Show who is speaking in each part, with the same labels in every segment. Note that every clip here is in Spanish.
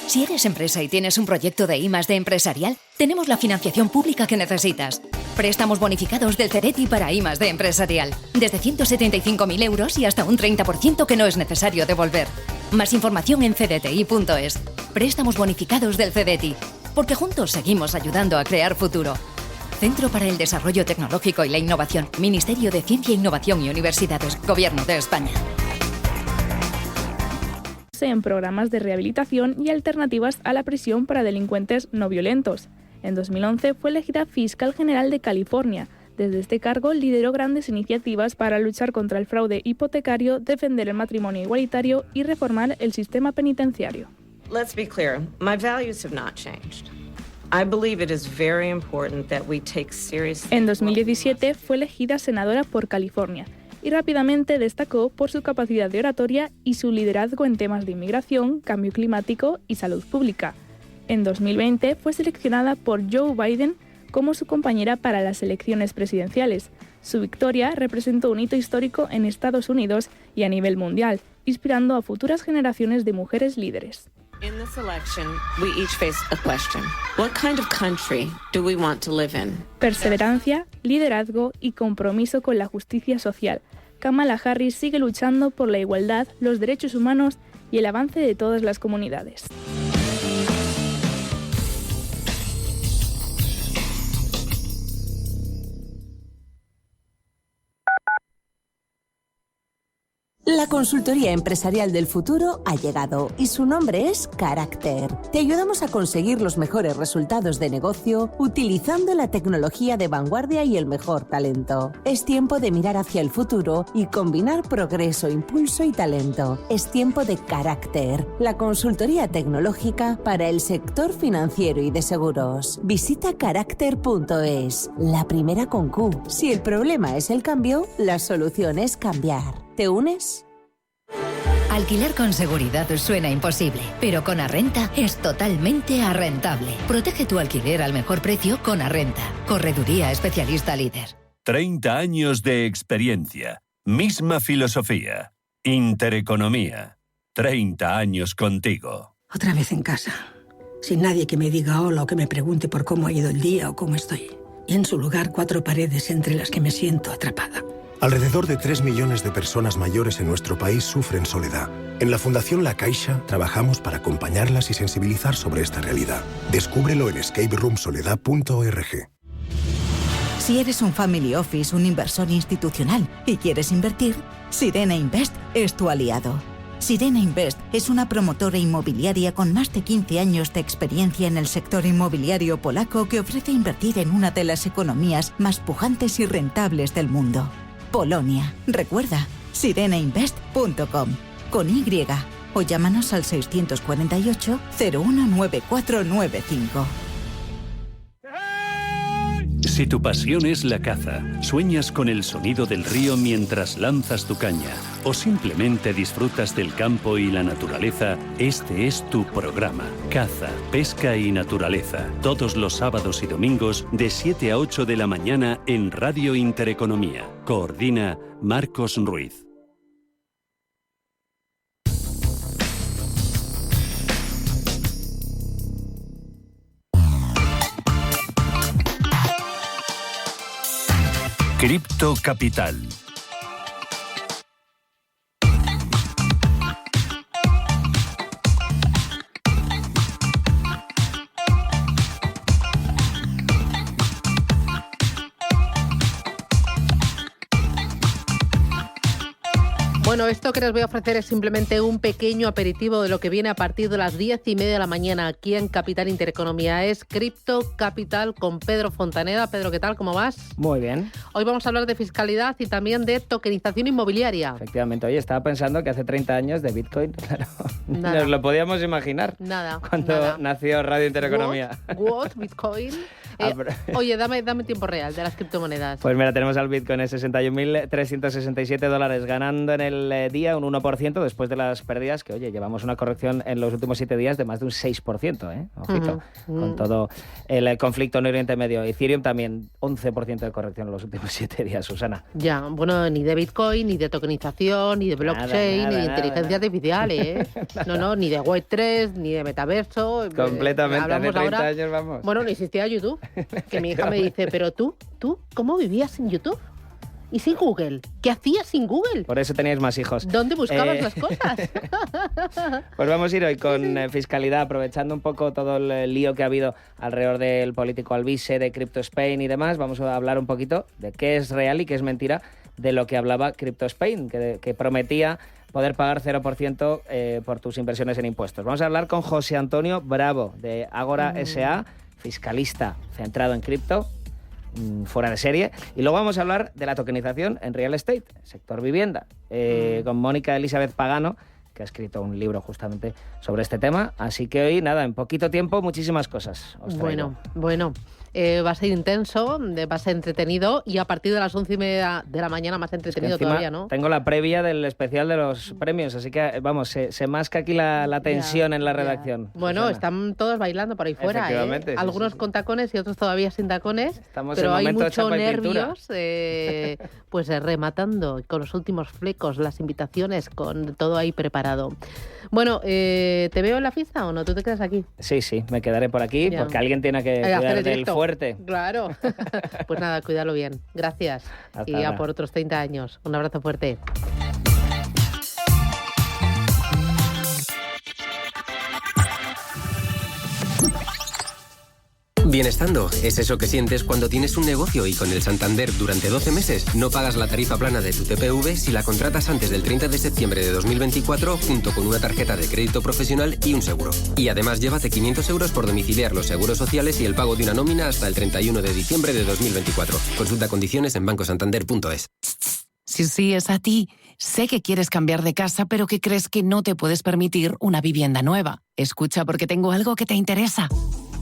Speaker 1: Si eres empresa y tienes un proyecto de I+D empresarial, tenemos la financiación pública que necesitas. Préstamos bonificados del CEDETI para I+D empresarial. Desde 175.000 euros y hasta un 30% que no es necesario devolver. Más información en cdti.es. Préstamos bonificados del CEDETI. Porque juntos seguimos ayudando a crear futuro. Centro para el Desarrollo Tecnológico y la Innovación. Ministerio de Ciencia, Innovación y Universidades. Gobierno de España.
Speaker 2: En programas de rehabilitación y alternativas a la prisión para delincuentes no violentos. En 2011 fue elegida fiscal general de California. Desde este cargo lideró grandes iniciativas para luchar contra el fraude hipotecario, defender el matrimonio igualitario y reformar el sistema penitenciario.
Speaker 3: Let's be clear, my values have not changed. I believe it is very important that we take seriously.
Speaker 2: En 2017 fue elegida senadora por California y rápidamente destacó por su capacidad de oratoria y su liderazgo en temas de inmigración, cambio climático y salud pública. En 2020 fue seleccionada por Joe Biden como su compañera para las elecciones presidenciales. Su victoria representó un hito histórico en Estados Unidos y a nivel mundial, inspirando a futuras generaciones de mujeres líderes.
Speaker 3: In this election, we each face a question. What kind of country do we want to live in?
Speaker 2: Perseverancia, liderazgo y compromiso con la justicia social. Kamala Harris sigue luchando por la igualdad, los derechos humanos y el avance de todas las comunidades.
Speaker 4: La consultoría empresarial del futuro ha llegado y su nombre es Carácter. Te ayudamos a conseguir los mejores resultados de negocio utilizando la tecnología de vanguardia y el mejor talento. Es tiempo de mirar hacia el futuro y combinar progreso, impulso y talento. Es tiempo de Carácter, la consultoría tecnológica para el sector financiero y de seguros. Visita carácter.es, la primera con Q. Si el problema es el cambio, la solución es cambiar. ¿Te unes?
Speaker 1: Alquilar con seguridad suena imposible, pero con Arrenta es totalmente arrentable. Protege tu alquiler al mejor precio con Arrenta. Correduría especialista líder.
Speaker 5: 30 años de experiencia. Misma filosofía. Intereconomía. 30 años contigo.
Speaker 6: Otra vez en casa. Sin nadie que me diga hola o que me pregunte por cómo ha ido el día o cómo estoy. Y en su lugar 4 paredes entre las que me siento atrapada.
Speaker 7: Alrededor de 3 millones de personas mayores en nuestro país sufren soledad. En la Fundación La Caixa trabajamos para acompañarlas y sensibilizar sobre esta realidad. Descúbrelo en escaperoomsoledad.org.
Speaker 8: Si eres un family office, un inversor institucional y quieres invertir, Sirena Invest es tu aliado. Sirena Invest es una promotora inmobiliaria con más de 15 años de experiencia en el sector inmobiliario polaco que ofrece invertir en una de las economías más pujantes y rentables del mundo. Polonia. Recuerda, sirenainvest.com con Y o llámanos al 648 019495.
Speaker 9: Si tu pasión es la caza, sueñas con el sonido del río mientras lanzas tu caña o simplemente disfrutas del campo y la naturaleza, este es tu programa. Caza, pesca y naturaleza. Todos los sábados y domingos de 7 a 8 de la mañana en Radio Intereconomía. Coordina Marcos Ruiz.
Speaker 5: Cripto Capital.
Speaker 10: Bueno, esto que les voy a ofrecer es simplemente un pequeño aperitivo de lo que viene a partir de las 10:30 de la mañana aquí en Capital Intereconomía. Es Cripto Capital con Pedro Fontaneda. Pedro, ¿qué tal? ¿Cómo vas?
Speaker 11: Muy bien.
Speaker 10: Hoy vamos a hablar de fiscalidad y también de tokenización inmobiliaria.
Speaker 11: Efectivamente. Oye, estaba pensando que hace 30 años de Bitcoin, claro, nos lo podíamos imaginar.
Speaker 10: Nada.
Speaker 11: Cuando nació Radio Intereconomía.
Speaker 10: What? Bitcoin. Oye, dame tiempo real de las criptomonedas.
Speaker 11: Pues mira, tenemos al Bitcoin en $61.367, ganando en el día un 1% después de las pérdidas, que oye, llevamos una corrección en los últimos 7 días de más de un 6%, ¿eh? Ojito, con todo el conflicto en Oriente Medio. Ethereum también 11% de corrección en los últimos 7 días, Susana.
Speaker 10: Ya, bueno, ni de Bitcoin, ni de tokenización, ni de blockchain, ni de inteligencia artificial, ¿eh? No, ni de Web3, ni de metaverso.
Speaker 11: Completamente, hace 30 años vamos.
Speaker 10: Bueno, no existía YouTube, que mi hija me dice, pero tú, ¿cómo vivías sin YouTube? ¿Y sin Google? ¿Qué hacías sin Google?
Speaker 11: Por eso teníais más hijos.
Speaker 10: ¿Dónde buscabas las cosas?
Speaker 11: Pues vamos a ir hoy con fiscalidad, aprovechando un poco todo el lío que ha habido alrededor del político Alvise, de Crypto Spain y demás. Vamos a hablar un poquito de qué es real y qué es mentira de lo que hablaba Crypto Spain, que prometía poder pagar 0% por tus inversiones en impuestos. Vamos a hablar con José Antonio Bravo, de Ágora S.A., fiscalista centrado en cripto, fuera de serie. Y luego vamos a hablar de la tokenización en real estate, sector vivienda, con Mónica Elizabeth Pagano, que ha escrito un libro justamente sobre este tema. Así que hoy, nada, en poquito tiempo, muchísimas cosas os traigo.
Speaker 10: Bueno. Va a ser intenso, va a ser entretenido, y a partir de las 11:30 de la mañana más entretenido todavía, ¿no?
Speaker 11: Tengo la previa del especial de los premios, así que, vamos, se masca aquí la tensión en la redacción.
Speaker 10: Bueno, Susana, están todos bailando por ahí fuera, ¿eh?
Speaker 11: Sí,
Speaker 10: algunos con tacones y otros todavía sin tacones, pero hay muchos nervios, pues rematando con los últimos flecos, las invitaciones, con todo ahí preparado. Bueno, ¿te veo en la fiesta o no? ¿Tú te quedas aquí?
Speaker 11: Sí, me quedaré por aquí, porque alguien tiene que cuidar del fuerte.
Speaker 10: Claro. Pues nada, cuídalo bien. Gracias.
Speaker 11: Hasta
Speaker 10: y
Speaker 11: ahora.
Speaker 10: A por otros 30 años. Un abrazo fuerte.
Speaker 12: Bienestando es eso que sientes cuando tienes un negocio y con el Santander durante 12 meses no pagas la tarifa plana de tu TPV si la contratas antes del 30 de septiembre de 2024 junto con una tarjeta de crédito profesional y un seguro. Y además llévate 500 euros por domiciliar los seguros sociales y el pago de una nómina hasta el 31 de diciembre de 2024. Consulta condiciones en bancosantander.es.
Speaker 13: Sí, es a ti. Sé que quieres cambiar de casa, pero que crees que no te puedes permitir una vivienda nueva. Escucha, porque tengo algo que te interesa.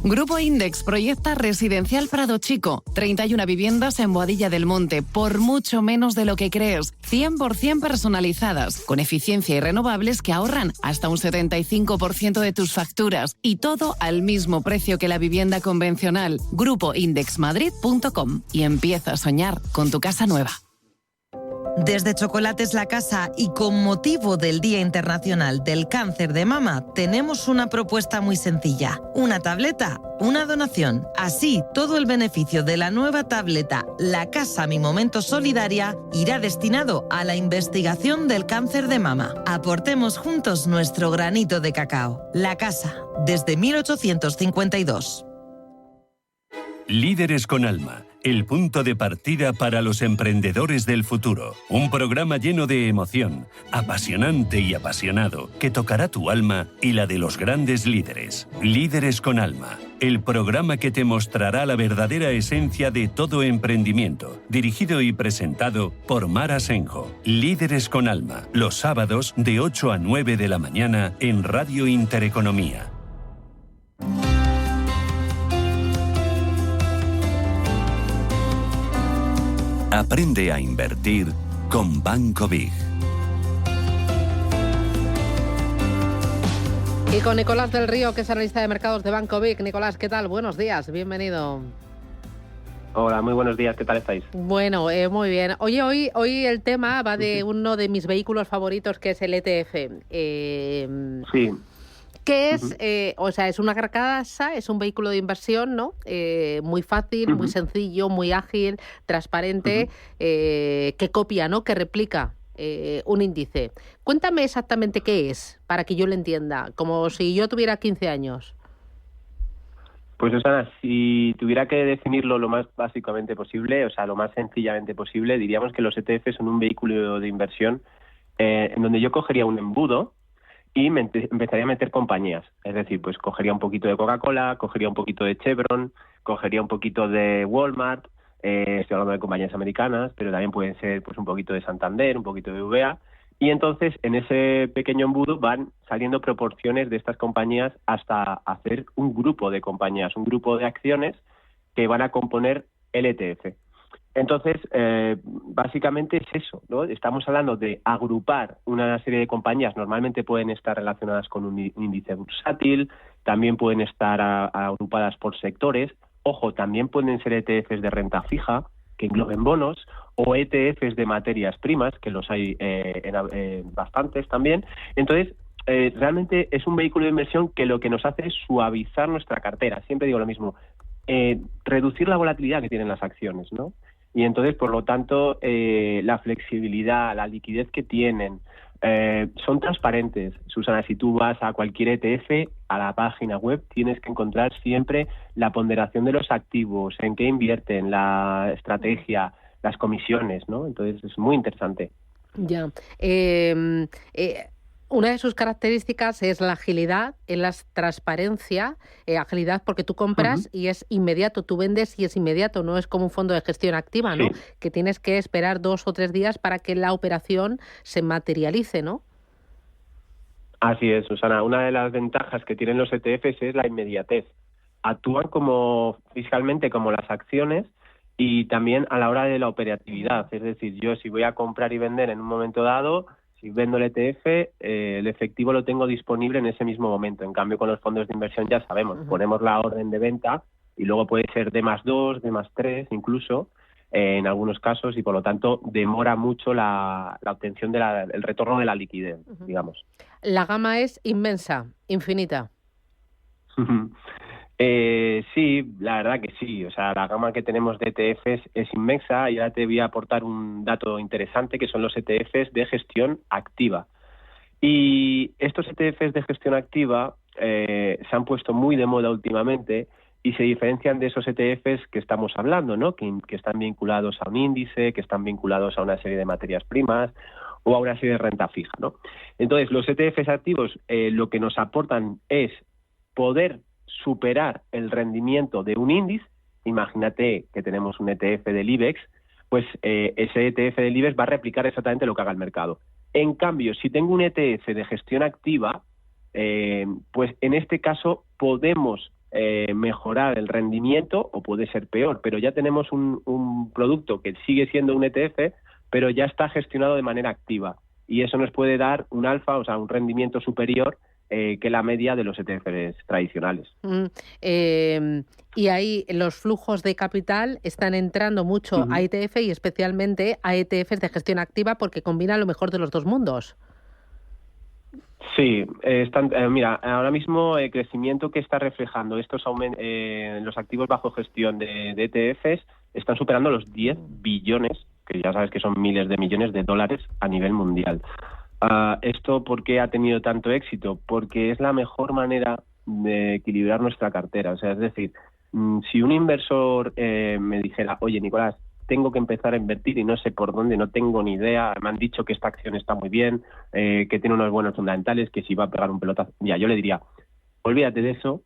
Speaker 13: Grupo Index proyecta Residencial Prado Chico, 31 viviendas en Boadilla del Monte, por mucho menos de lo que crees, 100% personalizadas, con eficiencia y renovables que ahorran hasta un 75% de tus facturas, y todo al mismo precio que la vivienda convencional. GrupoIndexMadrid.com, y empieza a soñar con tu casa nueva.
Speaker 14: Desde Chocolates La Casa y con motivo del Día Internacional del Cáncer de Mama, tenemos una propuesta muy sencilla. Una tableta, una donación. Así, todo el beneficio de la nueva tableta La Casa Mi Momento Solidaria irá destinado a la investigación del cáncer de mama. Aportemos juntos nuestro granito de cacao. La Casa, desde 1852.
Speaker 5: Líderes con Alma, el punto de partida para los emprendedores del futuro. Un programa lleno de emoción, apasionante y apasionado, que tocará tu alma y la de los grandes líderes. Líderes con Alma, el programa que te mostrará la verdadera esencia de todo emprendimiento. Dirigido y presentado por Mar Asenjo. Líderes con Alma, los sábados de 8 a 9 de la mañana en Radio Intereconomía. Aprende a invertir con Banco Big.
Speaker 10: Y con Nicolás del Río, que es analista de mercados de Banco Big. Nicolás, ¿qué tal? Buenos días, bienvenido.
Speaker 15: Hola, muy buenos días, ¿qué tal estáis?
Speaker 10: Bueno, muy bien. Oye, hoy el tema va de uno de mis vehículos favoritos, que es el ETF.
Speaker 15: Sí.
Speaker 10: ¿Qué es? Es una carcasa, es un vehículo de inversión, ¿no? Muy fácil, muy sencillo, muy ágil, transparente, que copia, ¿no? Que replica un índice. Cuéntame exactamente qué es, para que yo lo entienda, como si yo tuviera 15 años.
Speaker 15: Pues, Susana, si tuviera que definirlo lo más básicamente posible, o sea, lo más sencillamente posible, diríamos que los ETF son un vehículo de inversión en donde yo cogería un embudo y empezaría a meter compañías. Es decir, pues cogería un poquito de Coca-Cola, cogería un poquito de Chevron, cogería un poquito de Walmart, estoy hablando de compañías americanas, pero también pueden ser pues un poquito de Santander, un poquito de VA, y entonces en ese pequeño embudo van saliendo proporciones de estas compañías hasta hacer un grupo de compañías, un grupo de acciones que van a componer el ETF. Entonces, básicamente es eso, ¿no? Estamos hablando de agrupar una serie de compañías, normalmente pueden estar relacionadas con un índice bursátil, también pueden estar agrupadas por sectores, ojo, también pueden ser ETFs de renta fija, que engloben bonos, o ETFs de materias primas, que los hay bastantes también. Entonces, realmente es un vehículo de inversión que lo que nos hace es suavizar nuestra cartera. Siempre digo lo mismo, reducir la volatilidad que tienen las acciones, ¿no? Y entonces, por lo tanto, la flexibilidad, la liquidez que tienen, son transparentes. Susana, si tú vas a cualquier ETF, a la página web, tienes que encontrar siempre la ponderación de los activos, en qué invierten, la estrategia, las comisiones, ¿no? Entonces, es muy interesante.
Speaker 10: Ya. Una de sus características es la agilidad, es la transparencia, agilidad porque tú compras y es inmediato, tú vendes y es inmediato, no es como un fondo de gestión activa, ¿no? Sí. Que tienes que esperar 2 o 3 días para que la operación se materialice, ¿no?
Speaker 15: Así es, Susana. Una de las ventajas que tienen los ETFs es la inmediatez. Actúan fiscalmente como las acciones y también a la hora de la operatividad. Es decir, yo si voy a comprar y vender en un momento dado, si vendo el ETF, el efectivo lo tengo disponible en ese mismo momento. En cambio, con los fondos de inversión ya sabemos, ponemos la orden de venta y luego puede ser D+2, D+3 incluso, en algunos casos, y por lo tanto demora mucho la obtención el retorno de la liquidez, digamos.
Speaker 10: La gama es inmensa, infinita.
Speaker 15: Sí, la verdad que sí. O sea, la gama que tenemos de ETFs es inmensa y ahora te voy a aportar un dato interesante que son los ETFs de gestión activa. Y estos ETFs de gestión activa se han puesto muy de moda últimamente y se diferencian de esos ETFs que estamos hablando, ¿no? Que están vinculados a un índice, que están vinculados a una serie de materias primas o a una serie de renta fija, ¿no? Entonces, los ETFs activos lo que nos aportan es poder superar el rendimiento de un índice. Imagínate que tenemos un ETF del IBEX, pues ese ETF del IBEX va a replicar exactamente lo que haga el mercado. En cambio, si tengo un ETF de gestión activa, pues en este caso podemos mejorar el rendimiento, o puede ser peor, pero ya tenemos un producto que sigue siendo un ETF, pero ya está gestionado de manera activa. Y eso nos puede dar un alfa, o sea, un rendimiento superior que la media de los ETFs tradicionales.
Speaker 10: Y ahí los flujos de capital están entrando mucho a ETF y especialmente a ETFs de gestión activa porque combinan lo mejor de los dos mundos.
Speaker 15: Sí, mira, ahora mismo el crecimiento que está reflejando estos los activos bajo gestión de ETFs están superando los 10 billones, que ya sabes que son miles de millones de dólares a nivel mundial. ¿Esto por qué ha tenido tanto éxito? Porque es la mejor manera de equilibrar nuestra cartera. O sea, es decir, si un inversor me dijera, oye, Nicolás, tengo que empezar a invertir y no sé por dónde, no tengo ni idea, me han dicho que esta acción está muy bien, que tiene unos buenos fundamentales, que si va a pegar un pelotazo, ya, yo le diría, olvídate de eso,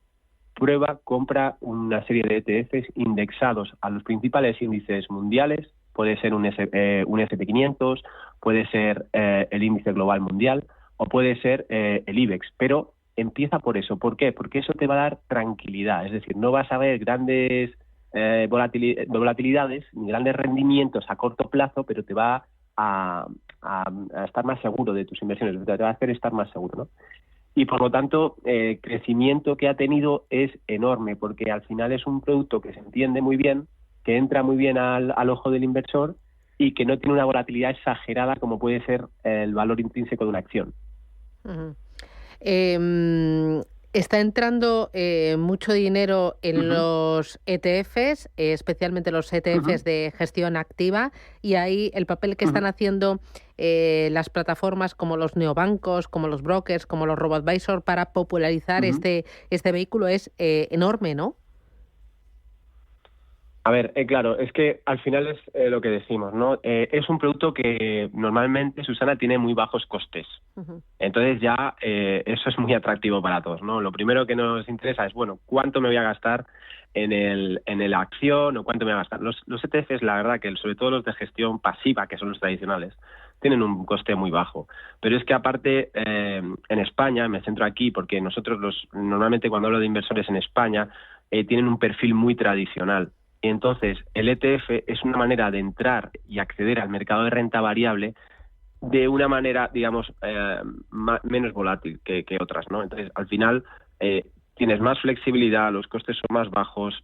Speaker 15: compra una serie de ETFs indexados a los principales índices mundiales. Puede ser un SP500, puede ser el índice global mundial o puede ser el IBEX, pero empieza por eso. ¿Por qué? Porque eso te va a dar tranquilidad, es decir, no vas a ver grandes volatilidades ni grandes rendimientos a corto plazo, pero te va a estar más seguro de tus inversiones, te va a hacer estar más seguro, ¿no? Y por lo tanto, el crecimiento que ha tenido es enorme, porque al final es un producto que se entiende muy bien, que entra muy bien al ojo del inversor y que no tiene una volatilidad exagerada como puede ser el valor intrínseco de una acción.
Speaker 10: Está entrando mucho dinero en los ETFs, especialmente los ETFs de gestión activa, y ahí el papel que están haciendo las plataformas como los neobancos, como los brokers, como los robo-advisor para popularizar este vehículo es enorme, ¿no?
Speaker 15: A ver, claro, es que al final es lo que decimos, ¿no? Es un producto que normalmente, Susana, tiene muy bajos costes. Entonces ya eso es muy atractivo para todos, ¿no? Lo primero que nos interesa es, bueno, ¿cuánto me voy a gastar en la acción o cuánto me voy a gastar? Los ETFs, la verdad que sobre todo los de gestión pasiva, que son los tradicionales, tienen un coste muy bajo. Pero es que aparte, en España, me centro aquí porque nosotros normalmente cuando hablo de inversores en España, tienen un perfil muy tradicional. Y entonces el ETF es una manera de entrar y acceder al mercado de renta variable de una manera, digamos, menos volátil que otras, ¿no? Entonces, al final, tienes más flexibilidad, los costes son más bajos,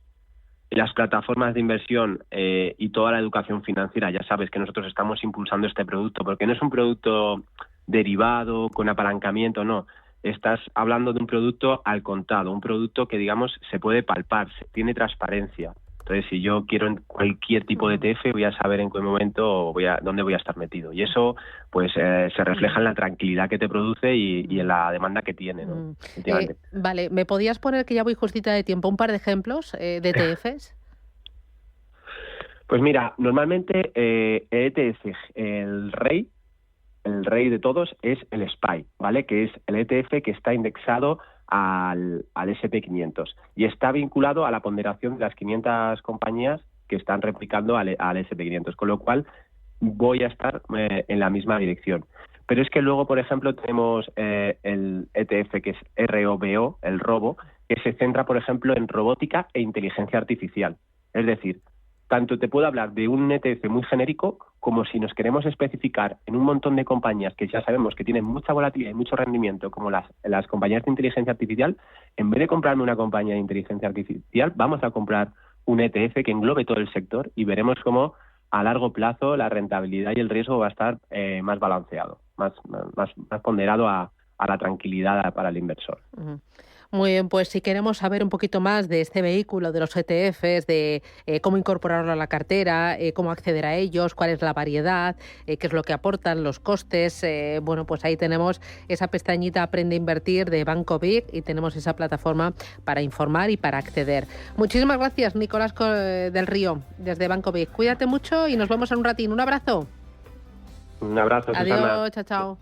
Speaker 15: las plataformas de inversión y toda la educación financiera, ya sabes que nosotros estamos impulsando este producto, porque no es un producto derivado, con apalancamiento, no. Estás hablando de un producto al contado, un producto que, digamos, se puede palpar, tiene transparencia. Entonces, si yo quiero en cualquier tipo de ETF, voy a saber en qué momento dónde voy a estar metido. Y eso, pues, se refleja en la tranquilidad que te produce y en la demanda que tiene, ¿no?
Speaker 10: Vale, ¿me podías poner, que ya voy justita de tiempo, un par de ejemplos de ETFs?
Speaker 15: Pues mira, normalmente ETF, el rey de todos es el SPY, ¿vale? Que es el ETF que está indexado al S&P 500 y está vinculado a la ponderación de las 500 compañías que están replicando al S&P 500, con lo cual voy a estar en la misma dirección. Pero es que luego, por ejemplo, tenemos el ETF que es ROBO, el robo, que se centra, por ejemplo, en robótica e inteligencia artificial. Es decir, tanto te puedo hablar de un ETF muy genérico como si nos queremos especificar en un montón de compañías que ya sabemos que tienen mucha volatilidad y mucho rendimiento, como las compañías de inteligencia artificial. En vez de comprarme una compañía de inteligencia artificial, vamos a comprar un ETF que englobe todo el sector y veremos cómo a largo plazo la rentabilidad y el riesgo va a estar más balanceado, más ponderado a la tranquilidad para el inversor.
Speaker 10: Uh-huh. Muy bien, pues si queremos saber un poquito más de este vehículo, de los ETFs, de cómo incorporarlo a la cartera, cómo acceder a ellos, cuál es la variedad, qué es lo que aportan, los costes, bueno, pues ahí tenemos esa pestañita Aprende a Invertir de Banco Vic y tenemos esa plataforma para informar y para acceder. Muchísimas gracias, Nicolás del Río, desde Banco Vic. Cuídate mucho y nos vemos en un ratín. Un abrazo.
Speaker 15: Un abrazo, Susana.
Speaker 10: Adiós, chao, chao.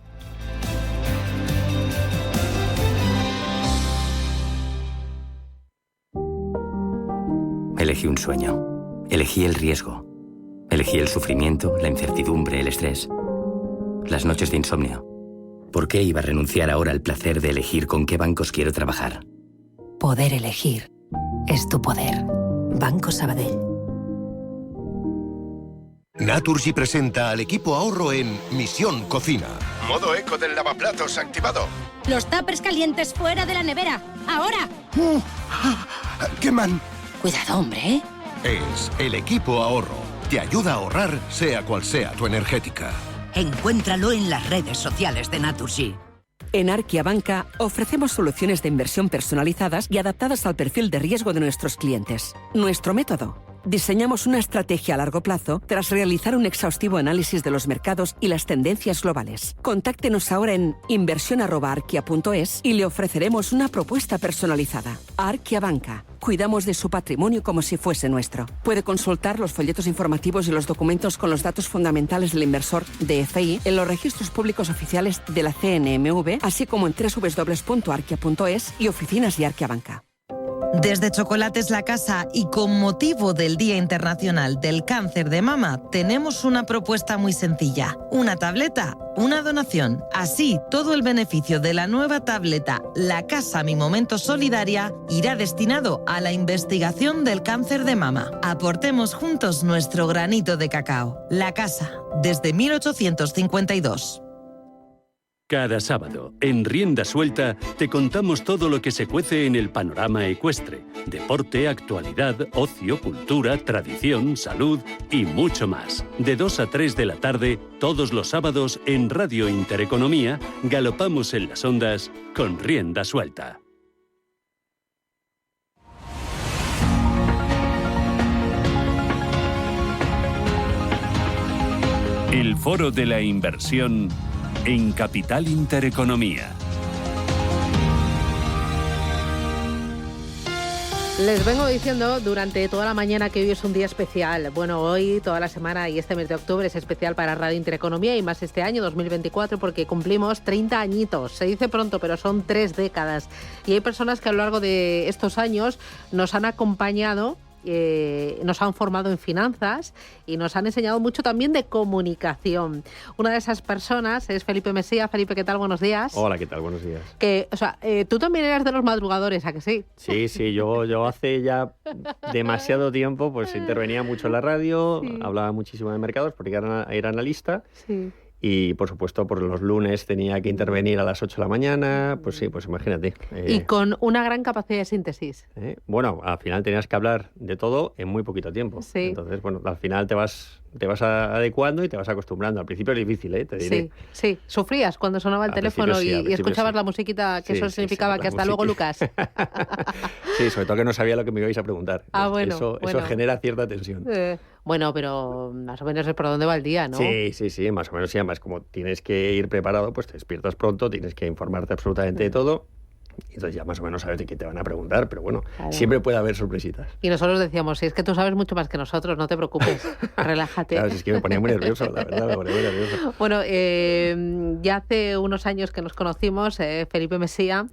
Speaker 16: Elegí un sueño. Elegí el riesgo. Elegí el sufrimiento, la incertidumbre, el estrés. Las noches de insomnio. ¿Por qué iba a renunciar ahora al placer de elegir con qué bancos quiero trabajar?
Speaker 17: Poder elegir es tu poder. Banco Sabadell.
Speaker 18: Naturgy presenta al equipo ahorro en Misión Cocina.
Speaker 19: Modo eco del lavaplatos activado.
Speaker 20: Los tuppers calientes fuera de la nevera. ¡Ahora!
Speaker 18: ¡Queman!
Speaker 20: Cuidado, hombre.
Speaker 18: Es el equipo ahorro. Te ayuda a ahorrar, sea cual sea tu energética.
Speaker 21: Encuéntralo en las redes sociales de Naturgy.
Speaker 22: En Arquia Banca ofrecemos soluciones de inversión personalizadas y adaptadas al perfil de riesgo de nuestros clientes. Nuestro método: diseñamos una estrategia a largo plazo tras realizar un exhaustivo análisis de los mercados y las tendencias globales. Contáctenos ahora en inversión@arquia.es y le ofreceremos una propuesta personalizada. Arquia Banca. Cuidamos de su patrimonio como si fuese nuestro. Puede consultar los folletos informativos y los documentos con los datos fundamentales del inversor DFI en los registros públicos oficiales de la CNMV, así como en www.arquia.es y oficinas de Arquia Banca.
Speaker 14: Desde Chocolates La Casa y con motivo del Día Internacional del Cáncer de Mama, tenemos una propuesta muy sencilla. Una tableta, una donación. Así, todo el beneficio de la nueva tableta La Casa Mi Momento Solidaria irá destinado a la investigación del cáncer de mama. Aportemos juntos nuestro granito de cacao. La Casa, desde 1852.
Speaker 9: Cada sábado, en Rienda Suelta, te contamos todo lo que se cuece en el panorama ecuestre. Deporte, actualidad, ocio, cultura, tradición, salud y mucho más. De 2 a 3 de la tarde, todos los sábados, en Radio Intereconomía, galopamos en las ondas con Rienda Suelta.
Speaker 5: El Foro de la Inversión en Capital Intereconomía.
Speaker 10: Les vengo diciendo durante toda la mañana que hoy es un día especial. Bueno, hoy, toda la semana y este mes de octubre es especial para Radio Intereconomía y más este año, 2024, porque cumplimos 30 añitos. Se dice pronto, pero son 3 décadas. Y hay personas que a lo largo de estos años nos han acompañado nos han formado en finanzas y nos han enseñado mucho también de comunicación. Una de esas personas es Felipe Mesía. Felipe, ¿qué tal? Buenos días.
Speaker 2: Hola, ¿qué tal? Buenos días.
Speaker 10: Tú también eras de los madrugadores, ¿a que sí?
Speaker 2: Sí, yo hace ya demasiado tiempo pues intervenía mucho en la radio, hablaba muchísimo de mercados porque era analista. Sí. Y, por supuesto, por los lunes tenía que intervenir a las 8 de la mañana, pues sí, pues imagínate.
Speaker 10: Y con una gran capacidad de síntesis.
Speaker 2: Bueno, al final tenías que hablar de todo en muy poquito tiempo. Sí. Entonces, bueno, al final te vas adecuando y te vas acostumbrando. Al principio es difícil, te diré.
Speaker 10: Sí. Sufrías cuando sonaba el teléfono y escuchabas la musiquita, que eso significaba que hasta luego, Lucas.
Speaker 2: Sí, sobre todo que no sabía lo que me ibais a preguntar.
Speaker 10: Bueno.
Speaker 2: Eso genera cierta tensión.
Speaker 10: Bueno, pero más o menos es por dónde va el día, ¿no?
Speaker 2: Sí, más o menos. Y además, como tienes que ir preparado, pues te despiertas pronto, tienes que informarte absolutamente de todo. Y entonces ya más o menos sabes de qué te van a preguntar, pero bueno, siempre puede haber sorpresitas.
Speaker 10: Y nosotros decíamos, si es que tú sabes mucho más que nosotros, no te preocupes, relájate.
Speaker 2: Claro, si es que me ponía muy nervioso, la verdad, me ponía muy nervioso.
Speaker 10: Bueno, ya hace unos años que nos conocimos, Felipe Mesía,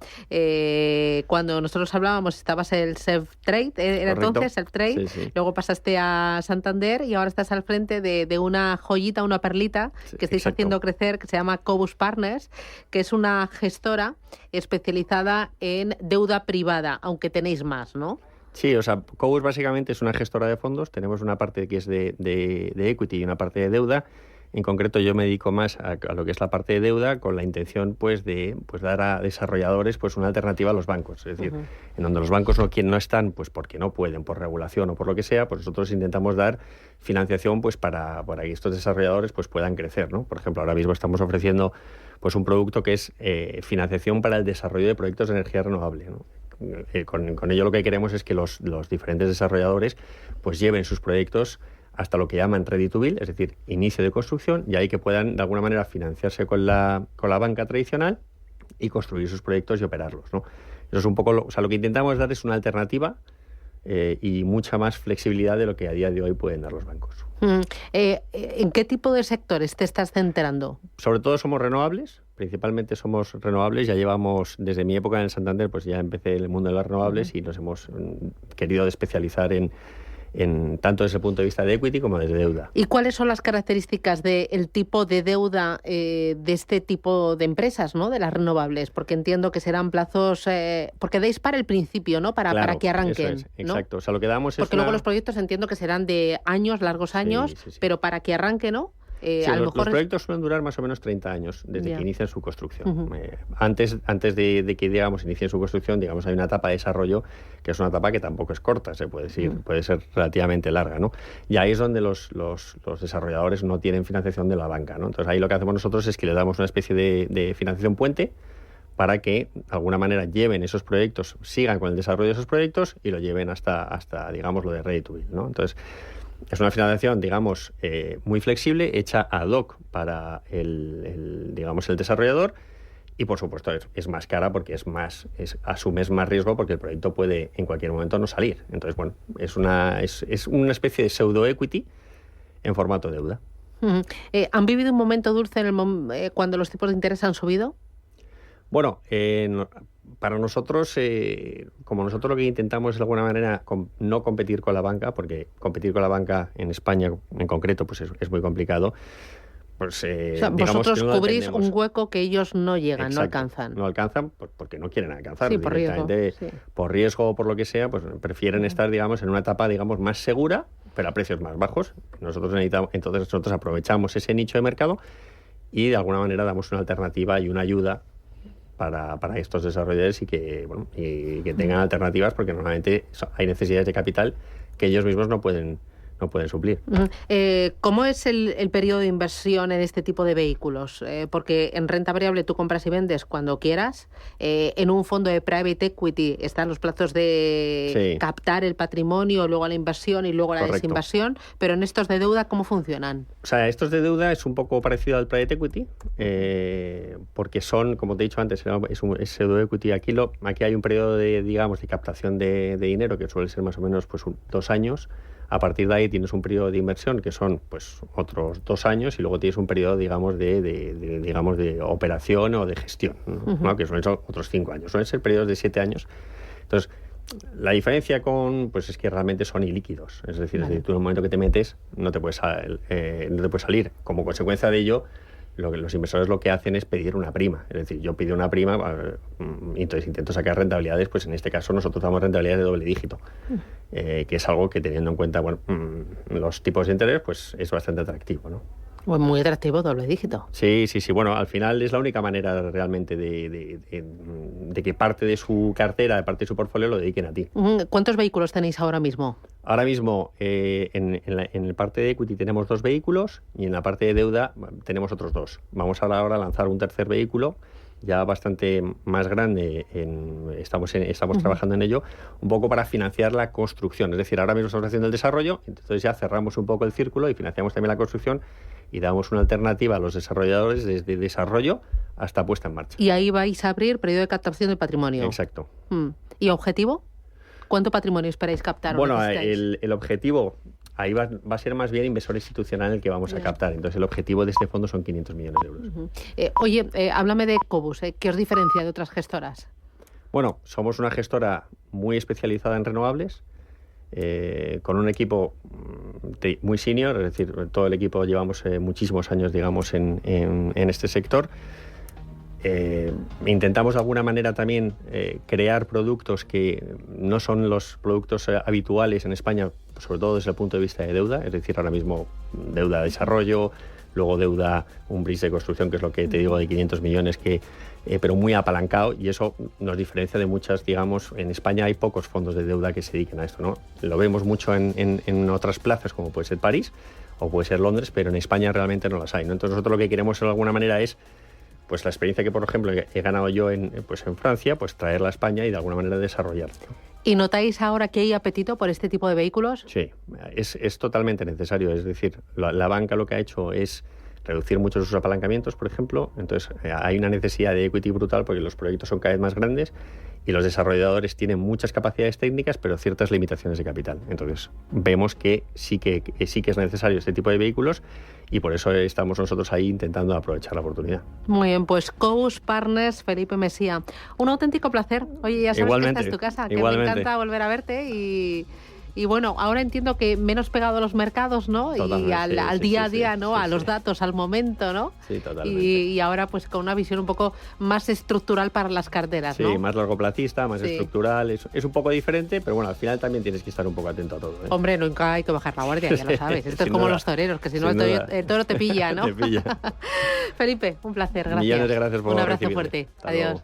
Speaker 10: cuando nosotros hablábamos, estabas en el Self-Trade, era entonces Self-Trade, luego pasaste a Santander y ahora estás al frente de una joyita, una perlita que estáis haciendo crecer, que se llama Cobus Partners, que es una gestora especializada en deuda privada, aunque tenéis más, ¿no?
Speaker 2: Sí, o sea, Cobus básicamente es una gestora de fondos. Tenemos una parte que es de equity y una parte de deuda. En concreto, yo me dedico más a lo que es la parte de deuda, con la intención de dar a desarrolladores pues una alternativa a los bancos. Es decir, en donde los bancos no están, pues porque no pueden, por regulación o por lo que sea, pues nosotros intentamos dar financiación pues para que estos desarrolladores pues puedan crecer, ¿no? Por ejemplo, ahora mismo estamos ofreciendo pues un producto que es financiación para el desarrollo de proyectos de energía renovable, ¿no? Con ello lo que queremos es que los diferentes desarrolladores pues lleven sus proyectos hasta lo que llaman ready to build, es decir, inicio de construcción, y ahí que puedan de alguna manera financiarse con la banca tradicional y construir sus proyectos y operarlos, ¿no? Eso es un poco lo que intentamos dar es una alternativa y mucha más flexibilidad de lo que a día de hoy pueden dar los bancos.
Speaker 10: ¿En qué tipo de sectores te estás centrando?
Speaker 2: Sobre todo somos renovables, principalmente somos renovables. Ya llevamos, desde mi época en el Santander, pues ya empecé en el mundo de las renovables y nos hemos querido especializar en tanto desde el punto de vista de equity como desde deuda.
Speaker 10: ¿Y cuáles son las características del tipo de deuda de este tipo de empresas, ¿no? De las renovables? Porque entiendo que serán plazos, porque dais para el principio, ¿no? Para que arranquen.
Speaker 2: Eso es, exacto. ¿No? O sea, lo que damos
Speaker 10: porque luego los proyectos entiendo que serán de años, largos años, sí. Pero para que arranque, ¿no?
Speaker 2: Los proyectos suelen durar más o menos 30 años desde que inician su construcción. Antes de que, digamos, inicien su construcción, digamos, hay una etapa de desarrollo que es una etapa que tampoco es corta, se puede decir, puede ser relativamente larga, ¿no? Y ahí es donde los desarrolladores no tienen financiación de la banca, ¿no? Entonces ahí lo que hacemos nosotros es que le damos una especie de financiación puente para que de alguna manera lleven esos proyectos, sigan con el desarrollo de esos proyectos y lo lleven hasta digamos, lo de ready to build, ¿no? Entonces es una financiación, digamos, muy flexible, hecha ad hoc para el desarrollador y, por supuesto, es más cara porque asumes más riesgo porque el proyecto puede en cualquier momento no salir. Entonces, bueno, es una especie de pseudo-equity en formato deuda.
Speaker 10: ¿Han vivido un momento dulce cuando los tipos de interés han subido?
Speaker 2: Bueno, para nosotros, como nosotros lo que intentamos es de alguna manera no competir con la banca, porque competir con la banca en España en concreto pues es muy complicado. Pues,
Speaker 10: vosotros cubrís un hueco que ellos no llegan,
Speaker 2: exacto,
Speaker 10: no alcanzan.
Speaker 2: No alcanzan porque no quieren alcanzar.
Speaker 10: Sí, por riesgo.
Speaker 2: Por riesgo o por lo que sea, pues prefieren estar, digamos, en una etapa, digamos, más segura, pero a precios más bajos. Entonces nosotros aprovechamos ese nicho de mercado y de alguna manera damos una alternativa y una ayuda para estos desarrolladores y que tengan alternativas, porque normalmente hay necesidades de capital que ellos mismos no pueden suplir.
Speaker 10: ¿Cómo es el periodo de inversión en este tipo de vehículos? Porque en renta variable tú compras y vendes cuando quieras. En un fondo de private equity están los plazos de captar el patrimonio, luego la inversión y luego la desinversión. Pero en estos de deuda, ¿cómo funcionan?
Speaker 2: O sea, estos de deuda es un poco parecido al private equity, porque son, como te he dicho antes, es pseudo equity. Aquí hay un periodo de captación de dinero que suele ser más o menos pues 2 años. A partir de ahí tienes un periodo de inversión que son pues otros 2 años y luego tienes un periodo, digamos, de operación o de gestión, ¿no? Que suelen ser otros 5 años. Suelen ser periodos de 7 años. Entonces, La diferencia pues es que realmente son ilíquidos. Es decir, tú en el momento que te metes no te puedes salir. Como consecuencia de ello, los inversores lo que hacen es pedir una prima. Es decir, yo pido una prima y entonces intento sacar rentabilidades. Pues en este caso nosotros damos rentabilidades de doble dígito, que es algo que, teniendo en cuenta los tipos de interés, pues es bastante atractivo, ¿no?
Speaker 10: Pues muy atractivo, doble dígito.
Speaker 2: Sí. Bueno, al final es la única manera realmente de que parte de su cartera, de parte de su portfolio, lo dediquen a ti.
Speaker 10: ¿Cuántos vehículos tenéis ahora mismo?
Speaker 2: Ahora mismo, en el parte de equity tenemos 2 vehículos y en la parte de deuda tenemos otros 2. Vamos ahora a lanzar un tercer vehículo, ya bastante más grande. Estamos trabajando en ello, un poco para financiar la construcción. Es decir, ahora mismo estamos haciendo el desarrollo, entonces ya cerramos un poco el círculo y financiamos también la construcción y damos una alternativa a los desarrolladores desde desarrollo hasta puesta en marcha.
Speaker 10: Y ahí vais a abrir periodo de captación de patrimonio.
Speaker 2: Exacto.
Speaker 10: ¿Y objetivo? ¿Cuánto patrimonio esperáis captar?
Speaker 2: Bueno, el objetivo, ahí va a ser más bien inversor institucional el que vamos a captar. Entonces, el objetivo de este fondo son 500 millones de euros.
Speaker 10: Háblame de Cobus. ¿Qué os diferencia de otras gestoras?
Speaker 2: Bueno, somos una gestora muy especializada en renovables, con un equipo muy senior, es decir, todo el equipo llevamos muchísimos años, digamos, en este sector. Intentamos de alguna manera también crear productos que no son los productos habituales en España, sobre todo desde el punto de vista de deuda, es decir, ahora mismo deuda de desarrollo, luego deuda, un bridge de construcción, que es lo que te digo, de 500 millones, pero muy apalancado, y eso nos diferencia de muchas, digamos, en España hay pocos fondos de deuda que se dediquen a esto, ¿no? Lo vemos mucho en otras plazas, como puede ser París o puede ser Londres, pero en España realmente no las hay, ¿no? Entonces nosotros lo que queremos de alguna manera es, pues la experiencia que, por ejemplo, he ganado yo en Francia, pues traerla a España y de alguna manera desarrollarla.
Speaker 10: ¿Y notáis ahora que hay apetito por este tipo de vehículos?
Speaker 2: Sí, es totalmente necesario. Es decir, la banca lo que ha hecho es reducir muchos de sus apalancamientos, por ejemplo. Entonces, hay una necesidad de equity brutal porque los proyectos son cada vez más grandes y los desarrolladores tienen muchas capacidades técnicas, pero ciertas limitaciones de capital. Entonces, vemos que sí que es necesario este tipo de vehículos y por eso estamos nosotros ahí intentando aprovechar la oportunidad.
Speaker 10: Muy bien, pues Cobus Partners, Felipe Mesía. Un auténtico placer. Oye, ya sabes que esta es tu casa, que me encanta volver a verte y bueno, ahora entiendo que menos pegado a los mercados, ¿no? Totalmente, y al día a día, ¿no? A los datos, al momento, ¿no?
Speaker 2: Sí, totalmente.
Speaker 10: Y ahora pues con una visión un poco más estructural para las carteras, ¿no?
Speaker 2: Sí, más largoplacista, más estructural. Es un poco diferente, pero bueno, al final también tienes que estar un poco atento a todo, ¿eh?
Speaker 10: Hombre, nunca hay que bajar la guardia, ya lo sabes. Esto es como los toreros, que si no el toro te pilla, ¿no?
Speaker 2: Te pilla.
Speaker 10: Felipe, un placer, gracias.
Speaker 2: Millones de gracias por
Speaker 10: un abrazo
Speaker 2: recibirme.
Speaker 10: Fuerte.
Speaker 2: Hasta
Speaker 10: Adiós.
Speaker 2: luego.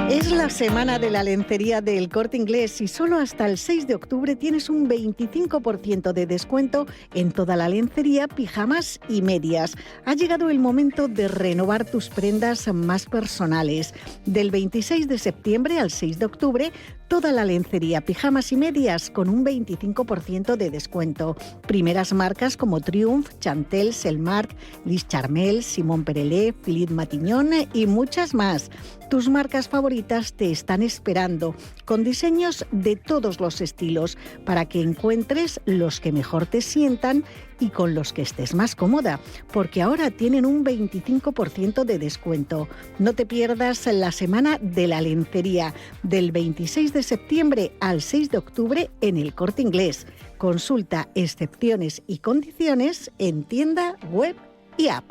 Speaker 3: Es la semana de la lencería del Corte Inglés y solo hasta el 6 de octubre tienes un 25% de descuento en toda la lencería, pijamas y medias. Ha llegado el momento de renovar tus prendas más personales. Del 26 de septiembre al 6 de octubre, toda la lencería, pijamas y medias con un 25% de descuento. Primeras marcas como Triumph, Chantel, Selmark, Lis Charmel, Simón Perelé, Philippe Matignon y muchas más. Tus marcas favoritas te están esperando, con diseños de todos los estilos, para que encuentres los que mejor te sientan y con los que estés más cómoda, porque ahora tienen un 25% de descuento. No te pierdas la semana de la lencería, del 26 de septiembre al 6 de octubre en el Corte Inglés. Consulta excepciones y condiciones en tienda, web y app.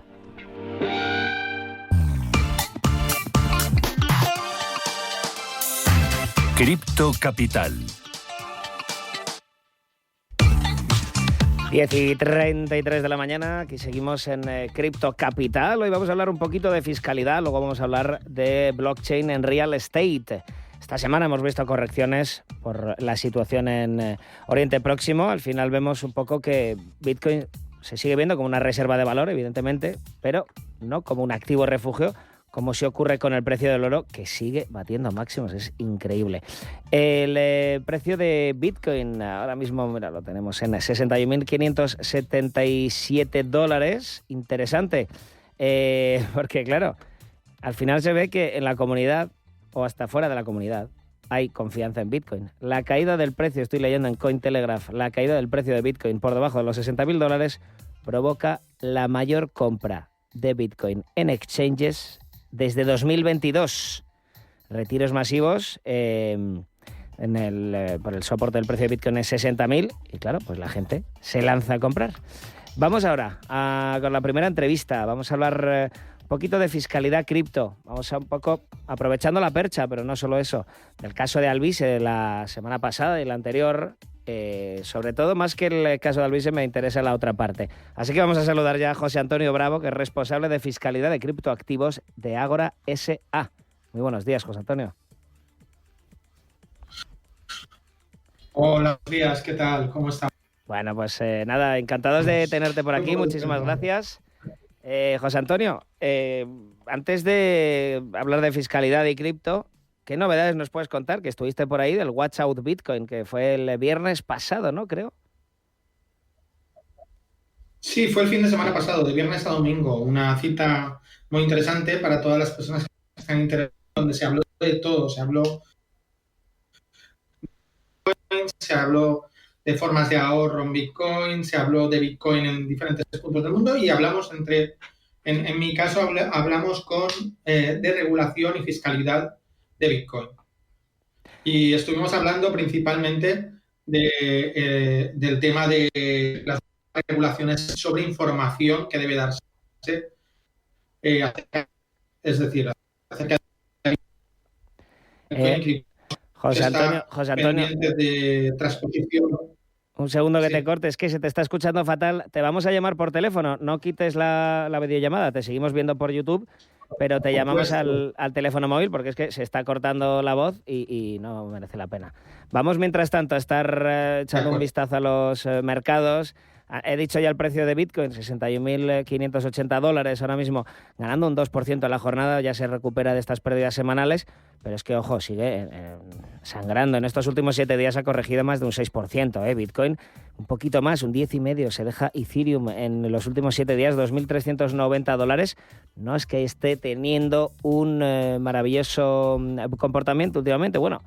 Speaker 5: Cripto Capital.
Speaker 11: 10:33 de la mañana, aquí seguimos en Cripto Capital. Hoy vamos a hablar un poquito de fiscalidad, luego vamos a hablar de blockchain en real estate. Esta semana hemos visto correcciones por la situación en Oriente Próximo. Al final vemos un poco que Bitcoin se sigue viendo como una reserva de valor, evidentemente, pero no como un activo refugio, como si ocurre con el precio del oro, que sigue batiendo máximos, es increíble. El precio de Bitcoin ahora mismo, mira, lo tenemos en $61.577. Interesante, porque claro, al final se ve que en la comunidad, o hasta fuera de la comunidad, hay confianza en Bitcoin. La caída del precio, estoy leyendo en Cointelegraph, la caída del precio de Bitcoin por debajo de los $60.000 provoca la mayor compra de Bitcoin en exchanges desde 2022. Retiros masivos por el soporte del precio de Bitcoin es 60.000 y claro, pues la gente se lanza a comprar. Vamos ahora con la primera entrevista. Vamos a hablar un poquito de fiscalidad cripto. Vamos a un poco, aprovechando la percha, pero no solo eso, del caso de Alvise de la semana pasada y la anterior. Sobre todo, más que el caso de Alvise, me interesa la otra parte. Así que vamos a saludar ya a José Antonio Bravo, que es responsable de fiscalidad de criptoactivos de Ágora S.A. Muy buenos días, José Antonio.
Speaker 1: Hola, buenos días, ¿qué tal? ¿Cómo estás?
Speaker 11: Bueno, pues nada, encantados de tenerte por aquí, muchísimas gracias. José Antonio, antes de hablar de fiscalidad y cripto, ¿qué novedades nos puedes contar? Que estuviste por ahí del Watch Out Bitcoin, que fue el viernes pasado, ¿no? Creo.
Speaker 1: Sí, fue el fin de semana pasado, de viernes a domingo, una cita muy interesante para todas las personas que están interesadas, donde se habló de todo, se habló de formas de ahorro en Bitcoin, se habló de Bitcoin en diferentes puntos del mundo y hablamos en mi caso hablamos de regulación y fiscalidad de Bitcoin. Y estuvimos hablando principalmente del tema de las regulaciones sobre información que debe darse, es decir, acerca de
Speaker 11: José Antonio,
Speaker 1: de transposición.
Speaker 11: Un segundo que te cortes, que se te está escuchando fatal. Te vamos a llamar por teléfono, no quites la videollamada, te seguimos viendo por YouTube, pero te llamamos al teléfono móvil porque es que se está cortando la voz y no merece la pena. Vamos mientras tanto a estar echando un vistazo a los mercados. He dicho ya el precio de Bitcoin, $61.580 ahora mismo, ganando un 2% en la jornada, ya se recupera de estas pérdidas semanales, pero es que, ojo, sigue sangrando. En estos últimos 7 días ha corregido más de un 6%, Bitcoin un poquito más, un 10,5%, se deja Ethereum en los últimos 7 días, $2.390. No es que esté teniendo un maravilloso comportamiento últimamente, bueno,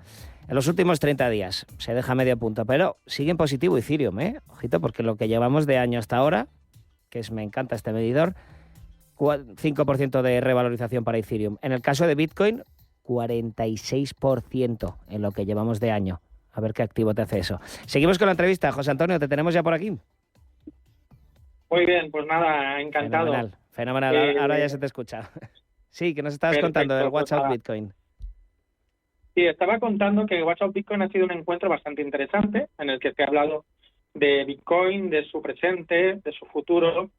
Speaker 11: en los últimos 30 días se deja medio punto, pero sigue en positivo Ethereum, ojito, porque lo que llevamos de año hasta ahora, me encanta este medidor, 5% de revalorización para Ethereum. En el caso de Bitcoin, 46% en lo que llevamos de año. A ver qué activo te hace eso. Seguimos con la entrevista. José Antonio, ¿te tenemos ya por aquí?
Speaker 4: Muy bien, pues nada, encantado.
Speaker 11: Fenomenal. Ahora ya se te escucha. Sí, que nos estabas contando del Watch Out Bitcoin.
Speaker 4: Sí, estaba contando que Watch Out Bitcoin ha sido un encuentro bastante interesante en el que se ha hablado de Bitcoin, de su presente, de su futuro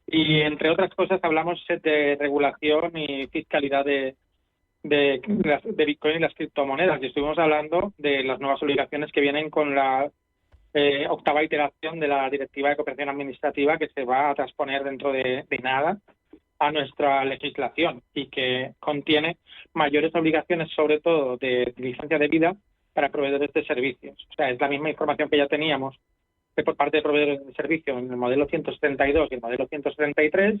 Speaker 4: y, entre otras cosas, hablamos de regulación y fiscalidad de Bitcoin y las criptomonedas. Y estuvimos hablando de las nuevas obligaciones que vienen con la octava iteración de la Directiva de Cooperación Administrativa que se va a transponer dentro de nada a nuestra legislación y que contiene mayores obligaciones, sobre todo de licencia de vida para proveedores de servicios. O sea, es la misma información que ya teníamos por parte de proveedores de servicios en el modelo 172 y el modelo 173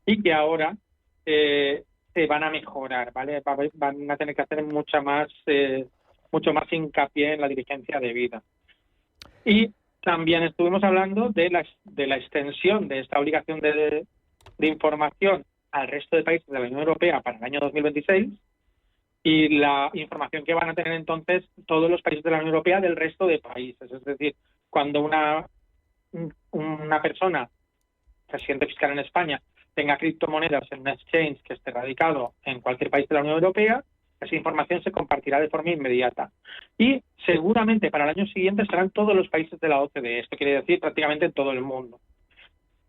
Speaker 4: y que ahora se van a mejorar, ¿vale? Van a tener que hacer mucho más hincapié en la diligencia de vida. Y también estuvimos hablando de la extensión de esta obligación de información al resto de países de la Unión Europea para el año 2026 y la información que van a tener entonces todos los países de la Unión Europea del resto de países. Es decir, cuando una persona residente fiscal en España tenga criptomonedas en un exchange que esté radicado en cualquier país de la Unión Europea, esa información se compartirá de forma inmediata. Y seguramente para el año siguiente serán todos los países de la OCDE. Esto quiere decir prácticamente todo el mundo.